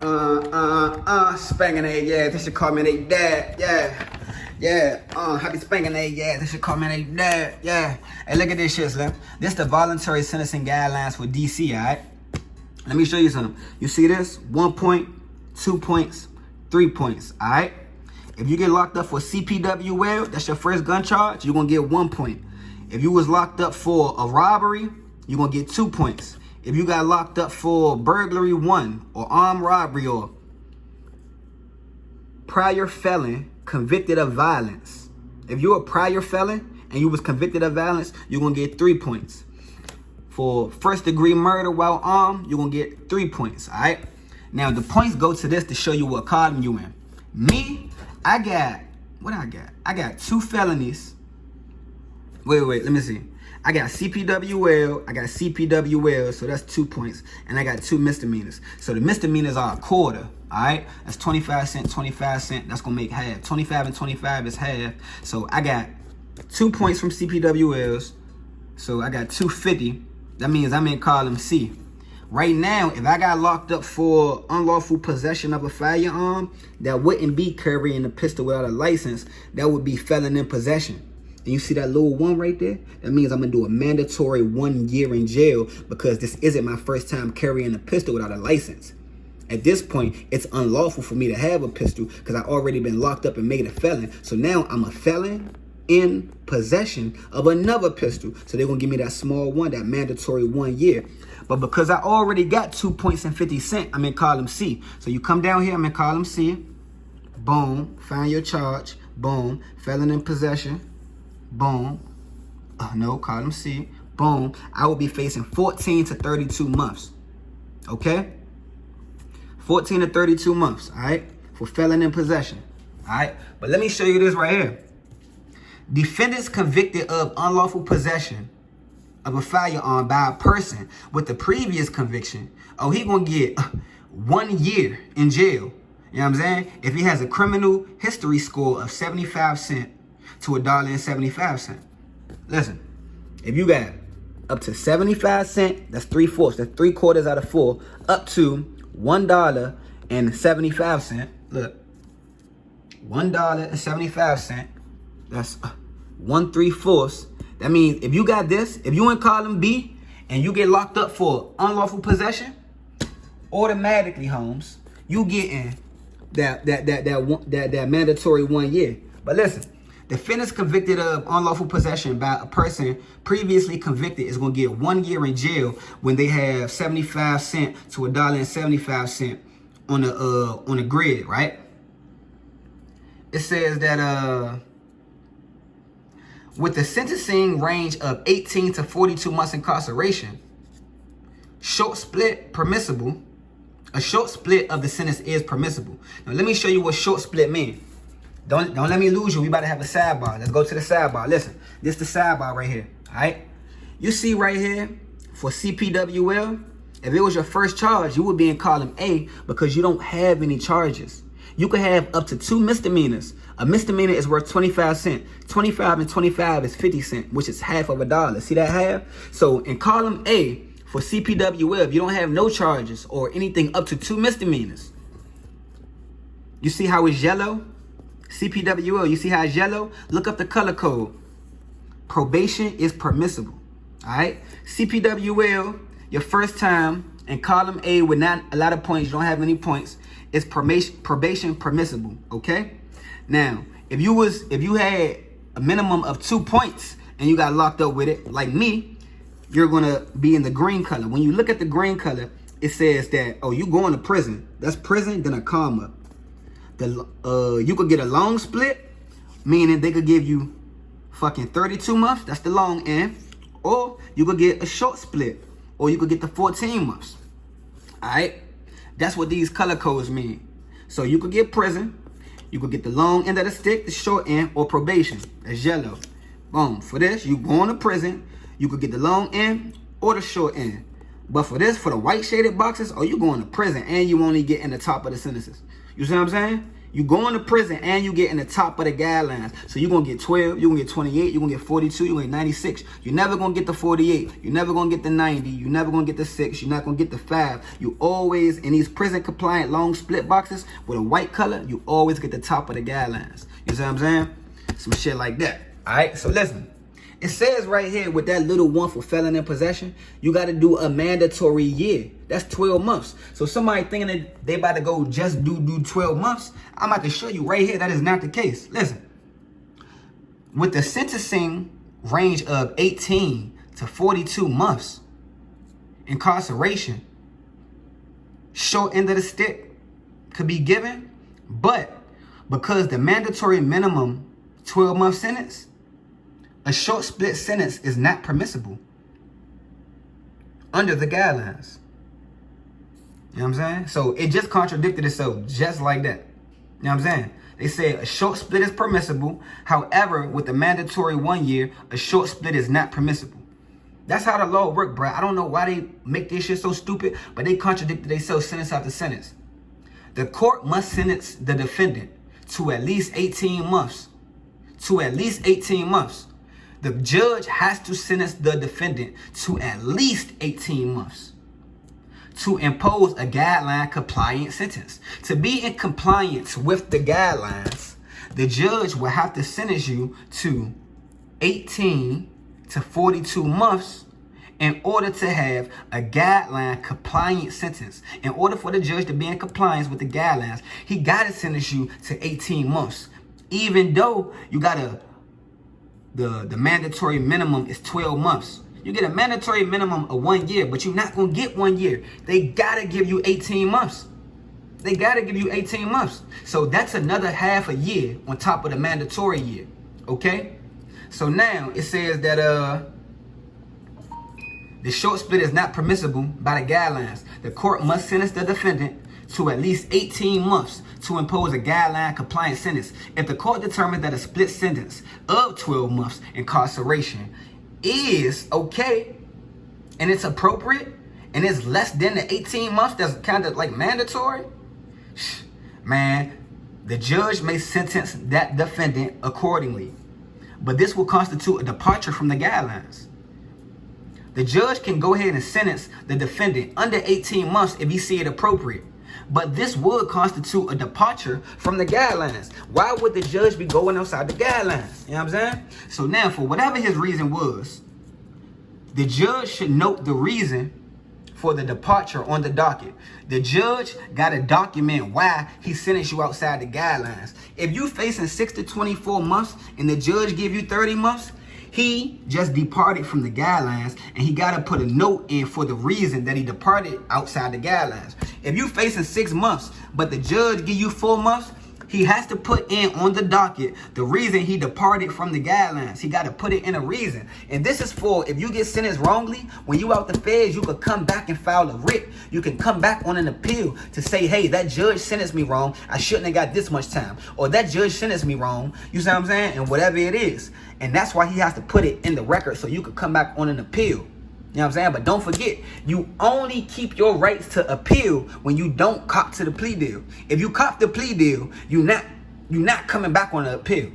Spanking they, yeah, they should call me they dad, happy spanking they, yeah, they should call me they dad, yeah. Hey, look at this shit, Slim. This the voluntary sentencing guidelines for DC, all right? Let me show you something. You see this? 1 point, 2 points, 3 points, all right? If you get locked up for CPWL, that's your first gun charge, you're gonna get 1 point. If you was locked up for a robbery, you're gonna get 2 points. If you got locked up for burglary 1 or armed robbery or prior felon convicted of violence. If you're a prior felon and you was convicted of violence, you're gonna get 3 points. For first degree murder while armed, you're gonna get 3 points, all right? Now the points go to this to show you what column you in. Me, I got 2 felonies. Wait, let me see. I got CPWL, so that's 2 points, and I got 2 misdemeanors. So the misdemeanors are a quarter, all right? That's 25 cents, 25 cents, that's gonna make half. 25 and 25 is half. So I got 2 points from CPWLs, so I got 250. That means I'm in column C. Right now, if I got locked up for unlawful possession of a firearm, that wouldn't be carrying a pistol without a license, that would be felon in possession. And you see that little 1 right there? That means I'm gonna do a mandatory 1 year in jail because this isn't my first time carrying a pistol without a license. At this point, it's unlawful for me to have a pistol because I already been locked up and made a felon. So now I'm a felon in possession of another pistol. So they're gonna give me that small 1, that mandatory 1 year. But because I already got 2 points and 50 cents, I'm in column C. So you come down here, I'm in column C. Boom, find your charge. Boom, felon in possession. Boom. No, column C. Boom. I will be facing 14 to 32 months. Okay? 14 to 32 months, all right? For felon in possession, all right? But let me show you this right here. Defendants convicted of unlawful possession of a firearm by a person with the previous conviction, oh, he gonna get 1 year in jail. You know what I'm saying? If he has a criminal history score of 75 cents to $1.75. Listen, if you got up to 75 cents, that's 3/4, that's 3/4 out of 4, up to $1.75. Look, $1.75. That's 1/3. That means if you got this, if you in column B and you get locked up for unlawful possession, automatically, Holmes, you getting that mandatory 1 year. But listen. Defendants convicted of unlawful possession by a person previously convicted is going to get 1 year in jail when they have 75 cents to $1.75 on the grid, right? It says that with the sentencing range of 18 to 42 months incarceration, short split permissible. A short split of the sentence is permissible. Now let me show you what short split means. Don't let me lose you. We about to have a sidebar. Let's go to the sidebar. Listen, this is the sidebar right here. All right. You see right here for CPWL, if it was your first charge, you would be in column A because you don't have any charges. You could have up to 2 misdemeanors. A misdemeanor is worth 25 cents. 25 and 25 is 50 cents, which is half of $1. See that half? So in column A for CPWL, if you don't have no charges or anything up to 2 misdemeanors, you see how it's yellow? CPWL, you see how it's yellow? Look up the color code. Probation is permissible. All right? CPWL, your first time in column A with not a lot of points, you don't have any points, is probation permissible. Okay? Now, if you had a minimum of 2 points and you got locked up with it, like me, you're gonna be in the green color. When you look at the green color, it says that, oh, you going to prison. That's prison, then a comma. You could get a long split, meaning they could give you fucking 32 months. That's the long end. Or you could get a short split. Or you could get the 14 months. All right? That's what these color codes mean. So you could get prison. You could get the long end of the stick, the short end, or probation. That's yellow. Boom. For this, you going to prison. You could get the long end or the short end. But for this, for the white shaded boxes, oh, you going to prison and you only get in the top of the sentences. You see what I'm saying? You going to prison and you get in the top of the guidelines. So you're going to get 12, you're going to get 28, you're going to get 42, you're going to get 96. You're never going to get the 48. You're never going to get the 90. You're never going to get the 6. You're not going to get the 5. You always, in these prison compliant long split boxes with a white color, you always get the top of the guidelines. You see what I'm saying? Some shit like that. All right, so listen. It says right here with that little one for felon in possession, you got to do a mandatory year. That's 12 months. So somebody thinking that they about to go just do 12 months, I'm about to show you right here that is not the case. Listen, with the sentencing range of 18 to 42 months incarceration, short end of the stick could be given, but because the mandatory minimum 12-month sentence, a short split sentence is not permissible under the guidelines. You know what I'm saying? So it just contradicted itself just like that. You know what I'm saying? They said a short split is permissible. However, with the mandatory 1 year, a short split is not permissible. That's how the law works, bro. I don't know why they make this shit so stupid, but they contradicted themselves sentence after sentence. The court must sentence the defendant to at least 18 months. To at least 18 months. The judge has to sentence the defendant to at least 18 months to impose a guideline compliant sentence. To be in compliance with the guidelines, the judge will have to sentence you to 18 to 42 months in order to have a guideline compliant sentence. In order for the judge to be in compliance with the guidelines, he got to sentence you to 18 months. Even though you got to the mandatory minimum is 12 months. You get a mandatory minimum of 1 year, but you're not going to get 1 year. They got to give you 18 months. They got to give you 18 months. So that's another half a year on top of the mandatory year. Okay? So now it says that the short split is not permissible by the guidelines. The court must sentence the defendant to at least 18 months to impose a guideline compliant sentence. If the court determines that a split sentence of 12 months incarceration is okay and it's appropriate and it's less than the 18 months that's kind of like mandatory, man, the judge may sentence that defendant accordingly. But this will constitute a departure from the guidelines. The judge can go ahead and sentence the defendant under 18 months if he see it appropriate. But this would constitute a departure from the guidelines. Why would the judge be going outside the guidelines? You know what I'm saying? So now, for whatever his reason was, the judge should note the reason for the departure on the docket. The judge got to document why he sentenced you outside the guidelines. If you facing 6 to 24 months and the judge give you 30 months, he just departed from the guidelines, and he got to put a note in for the reason that he departed outside the guidelines. If you facing 6 months, but the judge give you 4 months, he has to put in on the docket the reason he departed from the guidelines. He got to put it in a reason. And this is for if you get sentenced wrongly, when you out the feds, you could come back and file a writ. You can come back on an appeal to say, hey, that judge sentenced me wrong. I shouldn't have got this much time. Or that judge sentenced me wrong. You see what I'm saying? And whatever it is. And that's why he has to put it in the record so you could come back on an appeal. You know what I'm saying? But don't forget, you only keep your rights to appeal when you don't cop to the plea deal. If you cop the plea deal, you're not coming back on the appeal.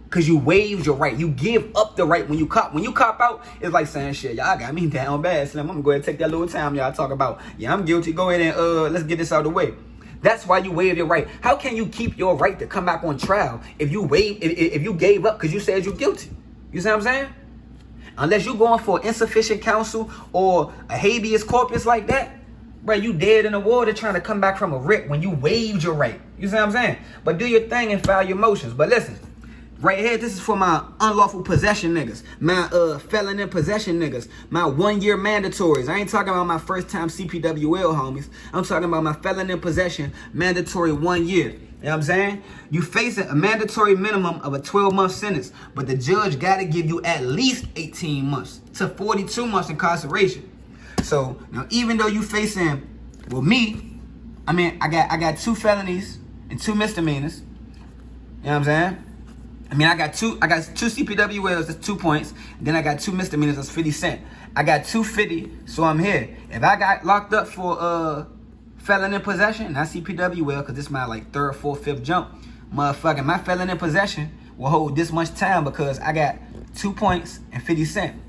Because you waived your right. You give up the right when you cop. When you cop out, it's like saying, shit, y'all got me down bad, Slim. I'm going to go ahead and take that little time y'all talk about. Yeah, I'm guilty. Go ahead and let's get this out of the way. That's why you waive your right. How can you keep your right to come back on trial if you gave up because you said you're guilty? You see what I'm saying? Unless you're going for insufficient counsel or a habeas corpus like that, bro, you dead in the water trying to come back from a writ when you waived your right. You see what I'm saying? But do your thing and file your motions. But listen, right here, this is for my unlawful possession niggas, my felon in possession niggas, my 1 year mandatories. I ain't talking about my first time CPWL homies. I'm talking about my felon in possession mandatory 1 year. You know what I'm saying? You facing a mandatory minimum of a 12-month sentence, but the judge got to give you at least 18 months to 42 months incarceration. So now, even though you facing, well, me, I mean, I got 2 felonies and 2 misdemeanors. You know what I'm saying? I mean, I got two CPWLs, that's 2 points. Then I got 2 misdemeanors, that's 50 cents. I got 250, so I'm here. If I got locked up for felon in possession, not CPW will, because this is my like 3rd, 4th, 5th jump. Motherfucking my felon in possession will hold this much time because I got 2 points and 50 cents.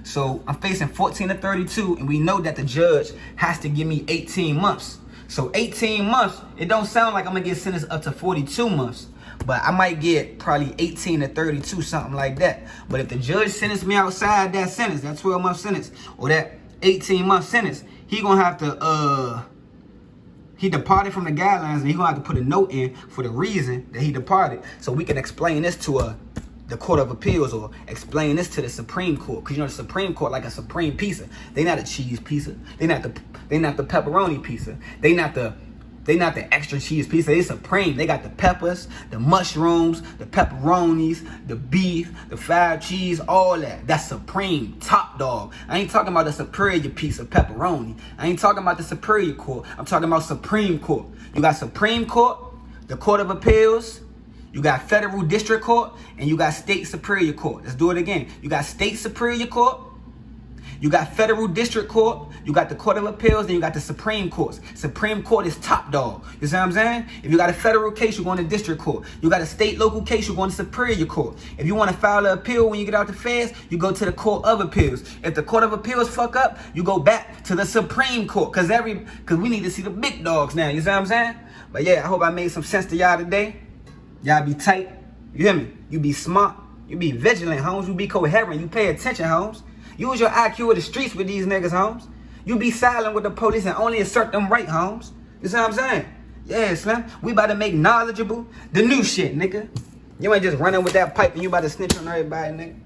So I'm facing 14 to 32, and we know that the judge has to give me 18 months. So 18 months, it don't sound like I'm gonna get sentenced up to 42 months. But I might get probably 18 to 32, something like that. But if the judge sentenced me outside that sentence, that 12-month sentence, or that 18-month sentence, he gonna have to, he departed from the guidelines, and he gonna have to put a note in for the reason that he departed, so we can explain this to the Court of Appeals, or explain this to the Supreme Court. Because you know the Supreme Court like a supreme pizza. They not a cheese pizza. They not the pepperoni pizza. They not the extra cheese pizza. They supreme. They got the peppers, the mushrooms, the pepperonis, the beef, the fried cheese, all that. That's supreme, top dog. I ain't talking about the superior piece of pepperoni. I ain't talking about the superior court. I'm talking about Supreme Court. You got Supreme Court, the Court of Appeals, you got Federal District Court, and you got State Superior Court. Let's do it again. You got State Superior Court, you got Federal District Court, you got the Court of Appeals, then you got the Supreme Court. Supreme Court is top dog. You see what I'm saying? If you got a federal case, you're going to District Court. You got a state local case, you're going to Superior Court. If you want to file an appeal when you get out the feds, you go to the Court of Appeals. If the Court of Appeals fuck up, you go back to the Supreme Court. Cause we need to see the big dogs now. You see what I'm saying? But yeah, I hope I made some sense to y'all today. Y'all be tight. You hear me? You be smart. You be vigilant, Holmes. You be coherent. You pay attention, Holmes. Use your IQ in the streets with these niggas, Holmes. You be silent with the police and only assert them right, Holmes. You see what I'm saying? Yeah, Slim. We about to make knowledgeable the new shit, nigga. You ain't just running with that pipe and you about to snitch on everybody, nigga.